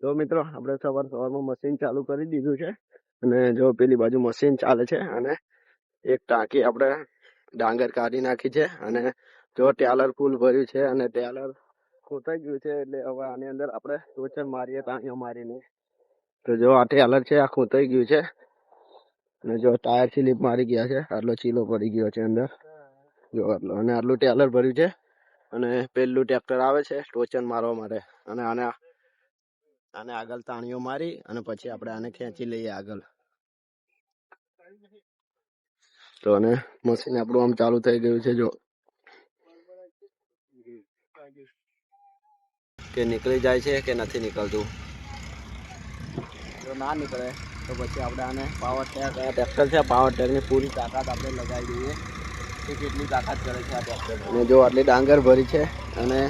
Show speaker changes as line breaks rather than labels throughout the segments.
તો મિત્રો આપણે સવારમાં મશીન ચાલુ કરી દીધું છે અને જો પેલી બાજુ મશીન ચાલે છે અને એક ટાંકી આપણે ડાંગર કાઢી નાખી છે અને જો ટેલર ફૂલ ભર્યું છે અને ટેલર ખોટાઈ ગયું છે એટલે હવે આની અંદર આપણે ટોચન મારીએ તાણીઓ મારીને. તો જો આ ટેલર છે આ ખોટાઈ ગયું છે અને જો ટાયર સ્લીપ મારી ગયા છે, આટલો ચીલો પડી ગયો છે અંદર જો આટલો, અને આટલું ટેલર ભર્યું છે અને પેલું ટ્રેક્ટર આવે છે ટોચન મારવા માટે અને આને આગળ તાણીઓ મારી અને પછી આપણે આને ખેંચી લઈએ આગળ. તો અને મશીન આપણું આમ ચાલુ થઈ ગયું છે જો કે નીકળી જાય છે કે નથી નીકળતું. જો ના નીકળે તો પછી આપણે આને પાવર ટ્રેક્ટર છે, પાવર ટ્રેકની પૂરી તાકાત આપણે લગાવી દઈએ કે કેટલી તાકાત કરે છે આ ટ્રેક્ટર. અને જો આટલી ડાંગર ભરી છે અને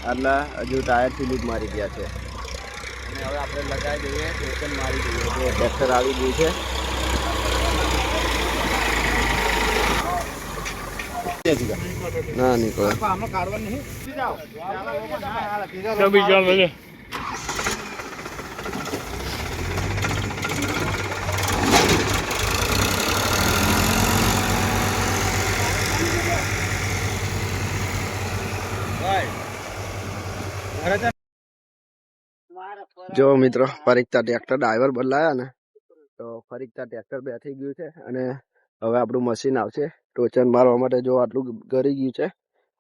આટલા હજુ ટાયર સ્લીપ મારી ગયા છે અને હવે આપણે લગાવી દઈએ, ટોચન મારી દઈએ. જો ટ્રેક્ટર આવી ગયું છે. ના નીકળે જો મિત્રો ફરીકતા ટ્રેક્ટર ડ્રાઈવર બદલાયા ને તો ફરીકતા ટ્રેક્ટર બેઠી ગયું છે અને હવે આપણું મશીન આવશે ટોચન મારવા માટે. જો આટલું ગરી ગયું છે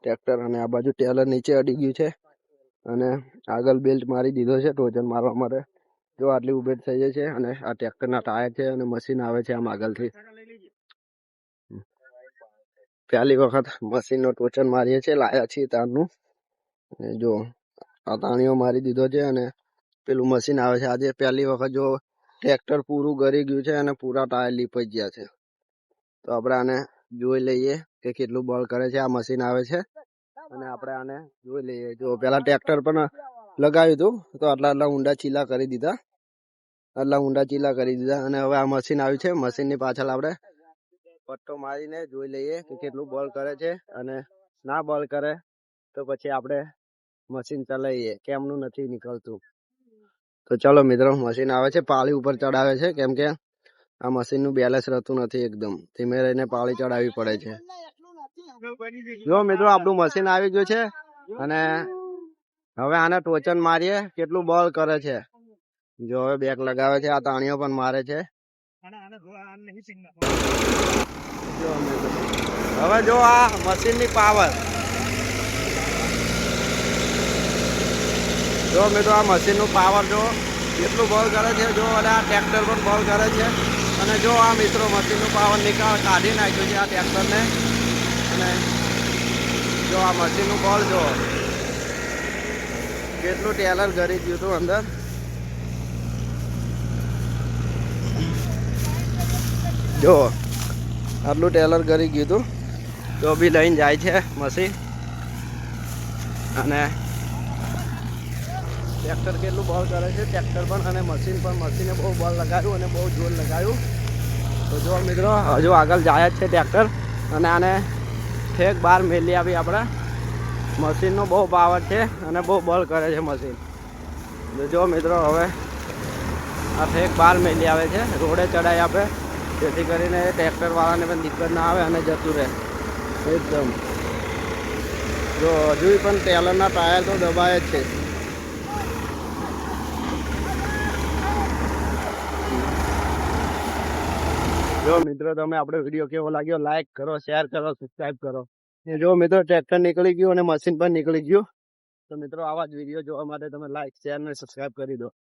ટ્રેક્ટર અને આ બાજુ ટેલર નીચે અડી ગયું છે અને આગળ બેલ્ટ મારી દીધો છે ટોચન મારવા માટે. જો આટલી ઉભેટ થઈ જાય છે અને આ ટ્રેક્ટરના ટાયર છે અને મશીન આવે છે આમ આગળથી. પહેલી વખત મશીનનો ટોચન મારીએ છીએ, લાયા છીએ તારનું. જો આ તાણીઓ મારી દીધો છે અને પેલું મશીન આવે છે. આજે પહેલી વખત જો ટ્રેક્ટર પૂરું ગરી ગયું છે અને પૂરા ટાયર લીપાઈ ગયા છે. તો આપણે આને જોઈ લઈએ કે કેટલું બળ કરે છે. આ મશીન આવે છે અને આપણે આને જોઈ લઈએ. જો પેલા ટ્રેક્ટર પણ લગાવ્યું હતું તો આટલા ઊંડા ચીલા કરી દીધા, અને હવે આ મશીન આવ્યું છે. મશીનની પાછળ આપણે પટ્ટો મારીને જોઈ લઈએ કે કેટલું બળ કરે છે અને ના બળ કરે તો પછી આપણે મશીન ચલાવીએ કેમનું નથી નીકળતું. તો ચલો મિત્રો, મશીન આવે છે, પાળી ઉપર ચડાવે છે કેમ કે આ મશીનનું બેલેન્સ રહેતું નથી, એકદમ ધીમે રહીને પાળી ચડાવવી પડે છે. જો મિત્રો આપણું મશીન આવી ગયું છે અને હવે આને ટોચન મારીએ કેટલું બળ કરે છે. જો હવે બેક લગાવે છે, આ તાણીઓ પણ મારે છે. હવે જો આ મશીનની પાવર, જો મિત્રો આ મશીનનું પાવર જો કેટલું બળ કરે છે. જો અને આ ટ્રેક્ટર પણ બળ કરે છે અને જો આ મિત્રો મશીનનું પાવર કાઢી નાખ્યું છે આ ટ્રેક્ટરને. અને જો આ મશીનનું બળ જો કેટલું ટેલર ગરી ગયું હતું અંદર. જો આટલું ટેલર કરી ગયું હતું તો બી લઈને જાય છે મશીન. અને ટ્રેક્ટર કેટલું બળ કરે છે, ટ્રેક્ટર પણ અને મશીન પણ. મશીને બહુ બળ લગાવ્યું અને બહુ જોર લગાવ્યું. તો જો મિત્રો હજુ આગળ જાય જ છે ટ્રેક્ટર અને આને ઠેક બહાર મેલી આવી. આપણે મશીનનો બહુ પાવર છે અને બહુ બળ કરે છે મશીન. તો જો મિત્રો હવે આ ઠેક બહાર મેલી આવે છે, રોડે ચડાવી આપે જેથી કરીને ટ્રેક્ટરવાળાને પણ દિક્કત ના આવે અને જતું રહે એકદમ. જો હજુ પણ ટેલરના ટાયર તો દબાય જ છે. જો મિત્રો તમે આપણો વિડીયો કેવો લાગ્યો લાઈક કરો, શેર કરો, સબસ્ક્રાઈબ કરો. જો મિત્રો ટ્રેક્ટર નીકળી ગયું અને મશીન પણ નીકળી ગયું. તો મિત્રો આવા જ વિડીયો જોવા માટે તમે લાઈક, શેર અને સબસ્ક્રાઈબ કરી દો.